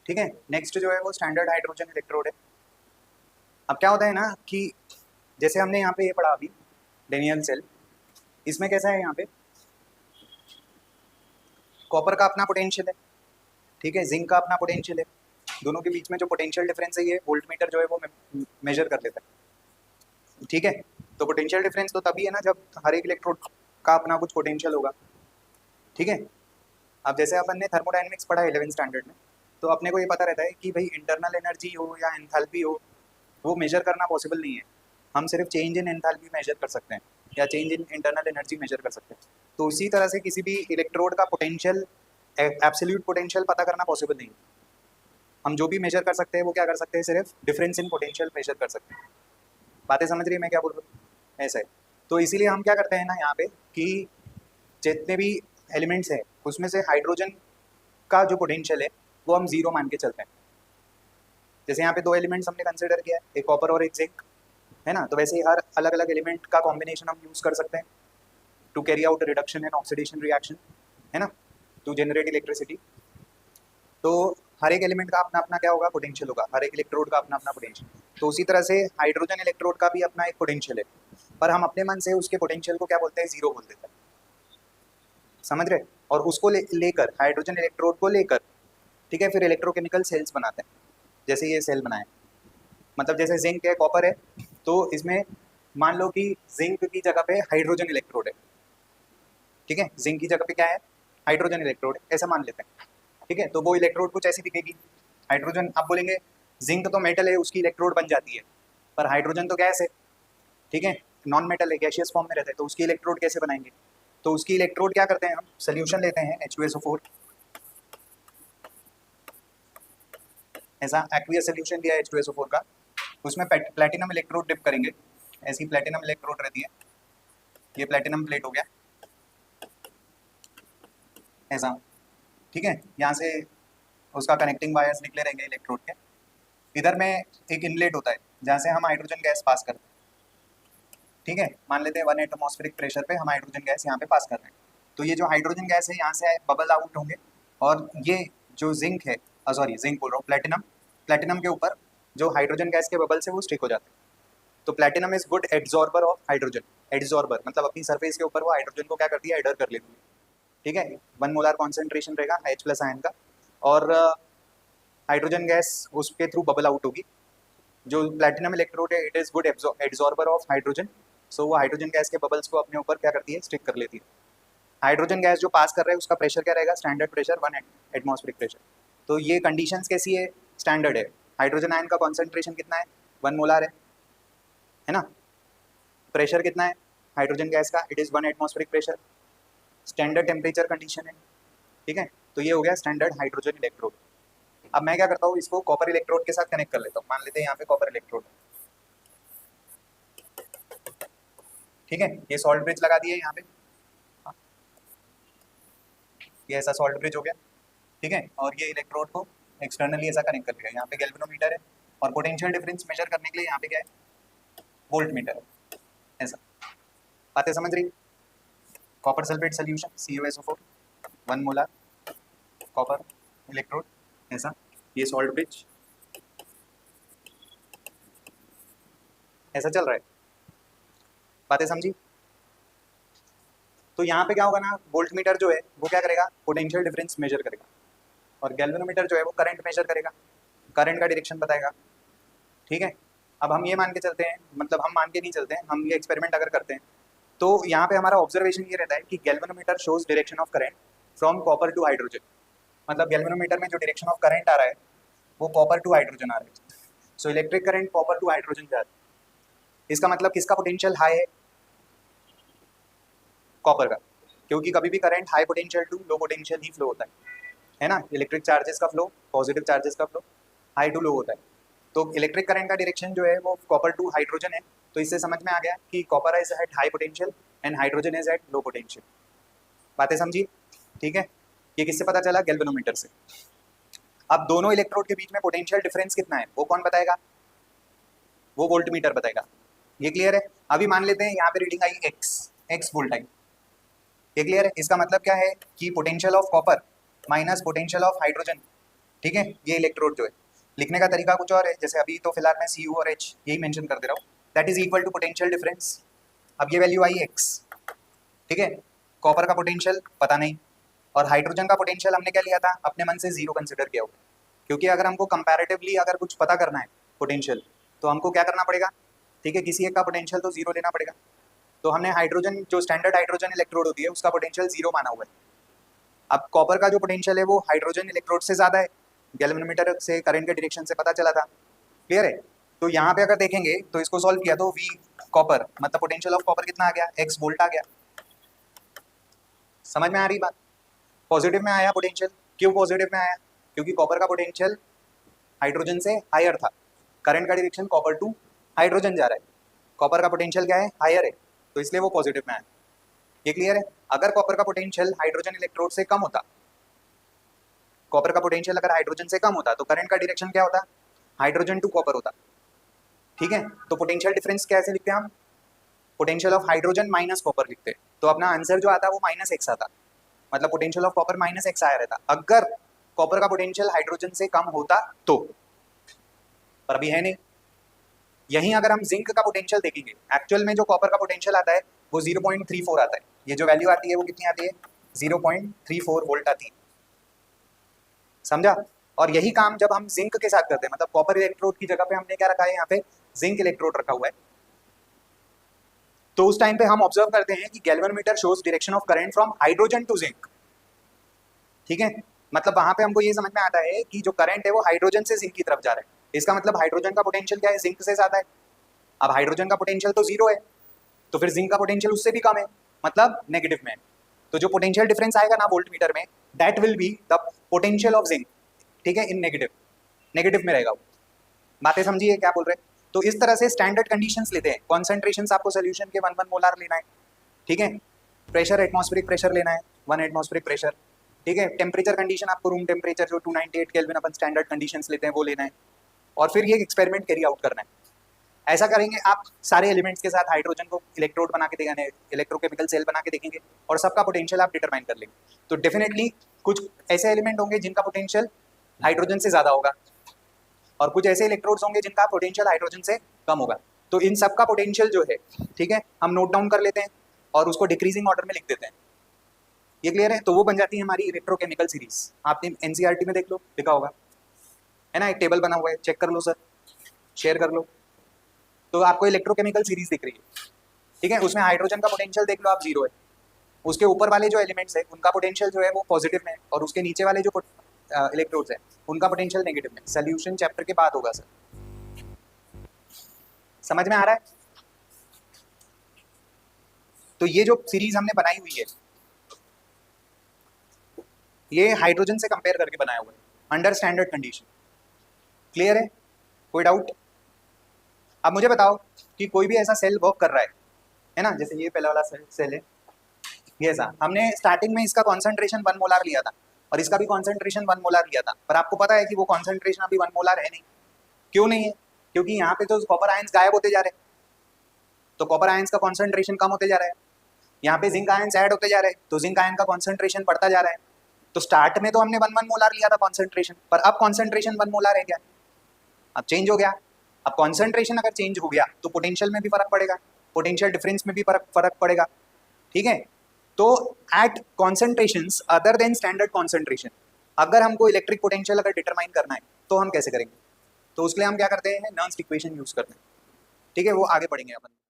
ठीक है। नेक्स्ट जो है वो स्टैंडर्ड हाइड्रोजन इलेक्ट्रोड है। अब क्या होता है ना कि जैसे हमने यहाँ पे ये पढ़ा अभी डेनियल सेल, इसमें कैसा है, यहाँ पे कॉपर का अपना पोटेंशियल है, ठीक है, जिंक का अपना पोटेंशियल है, दोनों के बीच में जो पोटेंशियल डिफरेंस है ये वोल्ट मीटर जो है वो मेजर कर लेता है, ठीक है। तो पोटेंशियल डिफरेंस तो तभी है ना जब हर एक इलेक्ट्रोड का अपना कुछ पोटेंशियल होगा, ठीक है। अब जैसे अपन ने थर्मोडायनेमिक्स पढ़ा है 11th स्टैंडर्ड में, तो अपने को ये पता रहता है कि भाई इंटरनल एनर्जी हो या एंथैल्पी हो, वो मेजर करना पॉसिबल नहीं है। हम सिर्फ चेंज इन एंथैल्पी मेजर कर सकते हैं या change in internal energy measure कर सकते हैं। तो उसी तरह से किसी भी इलेक्ट्रोड का पोटेंशियल, एब्सोल्यूट पोटेंशियल पता करना पॉसिबल नहीं है। हम जो भी मेजर कर सकते हैं वो क्या कर सकते हैं, सिर्फ डिफरेंस इन पोटेंशियल मेजर कर सकते हैं। बातें समझ रही है मैं क्या बोल रहा हूँ, ऐसा है। तो इसीलिए हम क्या करते हैं ना यहाँ पे कि जितने भी एलिमेंट्स हैं उसमें से हाइड्रोजन का जो पोटेंशियल है वो हम जीरो मान के चलते हैं। जैसे यहाँ पे दो एलिमेंट्स हमने कंसिडर किया है, एक कॉपर और एक जिंक, है ना। तो वैसे ही हर अलग अलग एलिमेंट का कॉम्बिनेशन हम यूज कर सकते हैं to carry out reduction and oxidation reaction, है ना, टू जनरेट इलेक्ट्रिसिटी। तो हर एक एलिमेंट का अपना अपना क्या होगा, पोटेंशियल होगा, हर एक इलेक्ट्रोड का अपना अपना पोटेंशियल। तो उसी तरह से हाइड्रोजन इलेक्ट्रोड का भी अपना एक पोटेंशियल है, पर हम अपने मन से उसके पोटेंशियल को क्या बोलते हैं, जीरो बोल देते हैं, समझ रहे। और उसको लेकर हाइड्रोजन इलेक्ट्रोड को लेकर, ठीक है, फिर इलेक्ट्रोकेमिकल सेल्स बनाते हैं। जैसे ये सेल बनाए, मतलब जैसे जिंक है, कॉपर है, तो इसमें मान लो कि जिंक की जगह पे हाइड्रोजन इलेक्ट्रोड है, ठीक है, जिंक की जगह पे क्या है, हाइड्रोजन इलेक्ट्रोड है, ऐसा मान लेते हैं, ठीक है। तो वो इलेक्ट्रोड कुछ ऐसी दिखेगी, हाइड्रोजन, आप बोलेंगे जिंक तो मेटल है उसकी इलेक्ट्रोड बन जाती है, पर हाइड्रोजन तो गैस है, ठीक है, नॉन मेटल है, गैशियस फॉर्म में रहता है, तो उसकी इलेक्ट्रोड कैसे बनाएंगे। तो उसकी इलेक्ट्रोड क्या करते हैं, हम सोल्यूशन लेते हैं H2SO4, ऐसा एक्वियस सोल्यूशन लिया है H2SO4 का, उसमें प्लेटिनम इलेक्ट्रोड डिप करेंगे, ऐसी प्लेटिनम इलेक्ट्रोड रहती है, ये प्लेटिनम प्लेट हो गया ऐसा, ठीक है। यहाँ से उसका कनेक्टिंग वायर्स निकले रहेंगे इलेक्ट्रोड के, इधर में एक इनलेट होता है जहाँ से हम हाइड्रोजन गैस पास करते हैं, ठीक है। मान लेते हैं 1 एटमॉस्फेरिक प्रेशर पे हम हाइड्रोजन गैस यहाँ पे पास कर रहे हैं। तो ये जो हाइड्रोजन गैस है यहाँ से बबल आउट होंगे, और ये जो जिंक है, सॉरी जिंक बोल रहा हूँ, प्लेटिनम, प्लेटिनम के ऊपर जो हाइड्रोजन गैस के बबल से वो स्टिक हो जाते हैं। तो platinum is good adsorber of hydrogen, adsorber मतलब अपनी सरफेस के ऊपर वो हाइड्रोजन को क्या करती है, एडर कर लेती है, ठीक है। 1 मोलर कॉन्सेंट्रेशन रहेगा H प्लस आयन का, और हाइड्रोजन गैस उसके थ्रू बबल आउट होगी। जो प्लैटिनम इलेक्ट्रोड है it is good absorber of hydrogen, so वो हाइड्रोजन गैस के बबल्स को अपने ऊपर क्या करती है, स्टिक कर लेती है। हाइड्रोजन गैस जो पास कर रहा है उसका प्रेशर क्या रहेगा, स्टैंडर्ड प्रेशर 1 एटमॉस्फेरिक प्रेशर। तो ये कंडीशंस कैसी है, स्टैंडर्ड है। हाइड्रोजन आयन का कॉन्सेंट्रेशन कितना है, 1 मोलर है ना। प्रेशर कितना है हाइड्रोजन गैस का, it is 1 atmospheric pressure, standard temperature condition है, ठीक है। तो ये हो गया स्टैंडर्ड हाइड्रोजन इलेक्ट्रोड। अब मैं क्या करता हूँ, इसको कॉपर इलेक्ट्रोड के साथ कनेक्ट कर लेता हूँ, मान लेते हैं यहाँ पे कॉपर इलेक्ट्रोड, ठीक है। ये सॉल्ट ब्रिज लगा दिए यहाँ पे, ये ऐसा सॉल्ट ब्रिज हो गया, ठीक है। और ये इलेक्ट्रोड को एक्सटर्नली ऐसा कनेक्ट कर लिया, यहाँ पे गैल्वेनोमीटर है, और पोटेंशियल डिफरेंस मेजर करने के लिए यहाँ पे क्या है, वोल्ट मीटर है, ऐसा। बातें समझ रही, copper sulphate solution CuSO4 1 molar copper electrode, ऐसा, ये सॉल्ट ब्रिज ऐसा चल रहा है। बातें समझी। तो यहाँ पे क्या होगा ना, वोल्ट मीटर जो है वो क्या करेगा, पोटेंशियल डिफरेंस मेजर करेगा, और गैल्वेनोमीटर जो है वो करंट मेजर करेगा, करंट का डायरेक्शन बताएगा, ठीक है। अब हम ये मान के चलते हैं, मतलब हम मान के नहीं चलते हैं, हम ये एक्सपेरिमेंट अगर करते हैं तो यहाँ पे हमारा ऑब्जर्वेशन ये रहता है कि galvanometer shows direction of current from copper two hydrogen, मतलब गैल्वेनोमीटर में जो डायरेक्शन ऑफ करंट आ रहा है वो कॉपर टू हाइड्रोजन आ रहा है। So electric current copper two hydrogen जा रहा है, इसका मतलब किसका पोटेंशियल हाई है, कॉपर का, क्योंकि कभी भी current high potential to low potential ही फ्लो होता है ना। इलेक्ट्रिक चार्जेस का फ्लो, पॉजिटिव चार्जेस का फ्लो हाई टू लो होता है। तो इलेक्ट्रिक करंट का डायरेक्शन जो है वो कॉपर टू हाइड्रोजन है। तो इससे समझ में आ गया कि copper is at high potential and hydrogen is at low potential. बातें समझी, ठीक है। ये किससे पता चला, गैल्वेनोमीटर से। अब दोनों इलेक्ट्रोड के बीच में पोटेंशियल डिफरेंस कितना है वो कौन बताएगा, वो वोल्ट मीटर बताएगा। ये क्लियर है। अभी मान लेते हैं यहाँ पे रीडिंग आई एक्स वोल्ट आई, ये क्लियर है। इसका मतलब क्या है कि potential of copper minus potential of hydrogen ठीक है, ये इलेक्ट्रोड जो है, लिखने का तरीका कुछ और है, जैसे अभी तो फिलहाल मैं Cu और H यही मेंशन कर दे रहा हूँ, that is equal to potential difference. अब ये वैल्यू आई x, ठीक है। कॉपर का पोटेंशियल पता नहीं, और हाइड्रोजन का पोटेंशियल हमने क्या लिया था, अपने मन से जीरो कंसिडर किया होगा, क्योंकि अगर हमको कंपैरेटिवली अगर कुछ पता करना है पोटेंशियल, तो हमको क्या करना पड़ेगा, ठीक है, किसी एक का पोटेंशियल तो जीरो लेना पड़ेगा। तो हमने हाइड्रोजन, जो स्टैंडर्ड हाइड्रोजन इलेक्ट्रोड होती है, उसका पोटेंशियल जीरो माना हुआ है। अब कॉपर का जो पोटेंशियल है वो हाइड्रोजन इलेक्ट्रोड से ज़्यादा है, गैल्वेनोमीटर से करंट के डायरेक्शन से पता चला था, क्लियर है। तो यहाँ पे अगर देखेंगे तो इसको सॉल्व किया तो V कॉपर मतलब पोटेंशियल ऑफ कॉपर कितना आ गया, x वोल्ट आ गया। समझ में आ रही बात? पॉजिटिव में आया पोटेंशियल, क्यों पॉजिटिव में आया, क्योंकि कॉपर का पोटेंशियल हाइड्रोजन से हायर था, करंट का डायरेक्शन कॉपर टू हाइड्रोजन जा रहा है, कॉपर का पोटेंशियल क्या है, हायर है, तो इसलिए वो पॉजिटिव में आया। ये क्लियर है। अगर कॉपर का पोटेंशियल हाइड्रोजन इलेक्ट्रोड से कम होता, कॉपर का पोटेंशियल अगर हाइड्रोजन से कम होता, तो करंट का डायरेक्शन क्या होता, हाइड्रोजन टू कॉपर होता, ठीक है। तो पोटेंशियल डिफरेंस कैसे लिखते हैं हम, potential of hydrogen minus copper लिखते हैं, तो अपना आंसर जो आता है वो -x आता, मतलब पोटेंशियल ऑफ कॉपर -x आया रहता अगर कॉपर का पोटेंशियल हाइड्रोजन से कम होता तो, पर अभी है नहीं। यहीं अगर हम जिंक का पोटेंशियल देखेंगे, एक्चुअल में जो कॉपर का पोटेंशियल आता है वो 0.34 आता है, ये जो वैल्यू आती है वो कितनी आती है, 0.34 वोल्ट आती है, समझा। और यही काम जब हम जिंक के साथ करते हैं, मतलब कॉपर इलेक्ट्रोड की जगह पे हमने क्या रखा है, यहाँ पे जिंक इलेक्ट्रोड रखा हुआ है, तो उस टाइम पे हम ऑब्जर्व करते हैं कि galvanometer shows direction of current from hydrogen to zinc, ठीक है। मतलब वहां पे हमको ये समझ में आता है कि जो करंट है वो हाइड्रोजन से जिंक की तरफ जा रहा है, इसका मतलब हाइड्रोजन का पोटेंशियल क्या है, जिंक से ज्यादा है। अब हाइड्रोजन का पोटेंशियल तो जीरो है, तो फिर जिंक का पोटेंशियल उससे भी कम है, मतलब नेगेटिव में है। तो जो पोटेंशियल डिफरेंस आएगा ना वोल्ट मीटर में, that will be the potential of zinc, ठीक है, इन नेगेटिव, नेगेटिव में रहेगा वो। बातें समझिए क्या बोल रहे हैं। तो इस तरह से स्टैंडर्ड कंडीशंस लेते हैं, कॉन्सेंट्रेशंस आपको सोल्यूशन के 1 मोलार लेना है, ठीक है। प्रेशर एटमॉस्फेरिक प्रेशर लेना है 1 एटमॉस्फेरिक प्रेशर, ठीक है। टेम्परेचर कंडीशन आपको रूम टेम्परेचर जो 298 केल्विन अपन स्टैंडर्ड कंडीशंस लेते हैं वो लेना है, और फिर ये एक्सपेरिमेंट कैरी आउट करना है। ऐसा करेंगे आप सारे एलिमेंट्स के साथ, हाइड्रोजन को इलेक्ट्रोड बना के देंगे, इलेक्ट्रोकेमिकल सेल बना के देखेंगे, और सबका पोटेंशियल आप डिटरमाइन कर लेंगे। तो डेफिनेटली कुछ ऐसे एलिमेंट होंगे जिनका पोटेंशियल हाइड्रोजन से ज़्यादा होगा, और कुछ ऐसे इलेक्ट्रोड्स होंगे जिनका पोटेंशियल हाइड्रोजन से कम होगा। तो इन सब का पोटेंशियल जो है, ठीक है, हम नोट डाउन कर लेते हैं और उसको डिक्रीजिंग ऑर्डर में लिख देते हैं। ये क्लियर है। तो वो बन जाती है हमारी इलेक्ट्रोकेमिकल सीरीज, आपने एनसीईआरटी में देख लो, लिखा होगा, है ना, एक टेबल बना हुआ है, चेक कर लो सर, शेयर कर लो। तो आपको इलेक्ट्रोकेमिकल सीरीज दिख रही है, ठीक है। उसमें हाइड्रोजन का पोटेंशियल देख लो आप, जीरो है, उसके ऊपर वाले जो एलिमेंट्स है उनका पोटेंशियल जो है वो पॉजिटिव में है, और उसके नीचे वाले जो इलेक्ट्रोड्स है उनका पोटेंशियल नेगेटिव में। सोल्यूशन चैप्टर के बाद होगा सर, समझ में आ रहा है। तो ये जो सीरीज हमने बनाई हुई है, ये हाइड्रोजन से कंपेयर करके बनाया हुआ है अंडर स्टैंडर्ड कंडीशन, क्लियर है, कोई डाउट। अब मुझे बताओ कि कोई भी ऐसा सेल वर्क कर रहा है ना, जैसे ये पहला वाला सेल है, ये ऐसा, हमने स्टार्टिंग में इसका कॉन्सेंट्रेशन 1 मोलार लिया था, और इसका भी कॉन्सेंट्रेशन 1 मोलार लिया था, पर आपको पता है कि वो कॉन्सेंट्रेशन अभी 1 मोलार है नहीं। क्यों नहीं है, क्योंकि यहाँ पे तो कॉपर आयंस गायब होते जा रहे हैं, तो कॉपर आयंस का कॉन्सेंट्रेशन कम होते जा रहा है। यहाँ पे जिंक आयंस ऐड होते जा रहे हैं, तो जिंक आयन का कॉन्सेंट्रेशन बढ़ता जा रहा है। तो स्टार्ट में तो हमने 1 मोलार लिया था कॉन्सेंट्रेशन, पर अब कॉन्सेंट्रेशन 1 मोलार है क्या, अब चेंज हो गया। अब कॉन्सेंट्रेशन अगर चेंज हो गया तो पोटेंशियल में भी फर्क पड़ेगा, पोटेंशियल डिफरेंस में भी फर्क पड़ेगा, ठीक है। तो at concentrations other than standard concentration, अगर हमको इलेक्ट्रिक पोटेंशियल अगर डिटरमाइन करना है तो हम कैसे करेंगे, तो उसके लिए हम क्या करते हैं, नर्न्स इक्वेशन यूज करते हैं, ठीक है, वो आगे पढ़ेंगे अपन।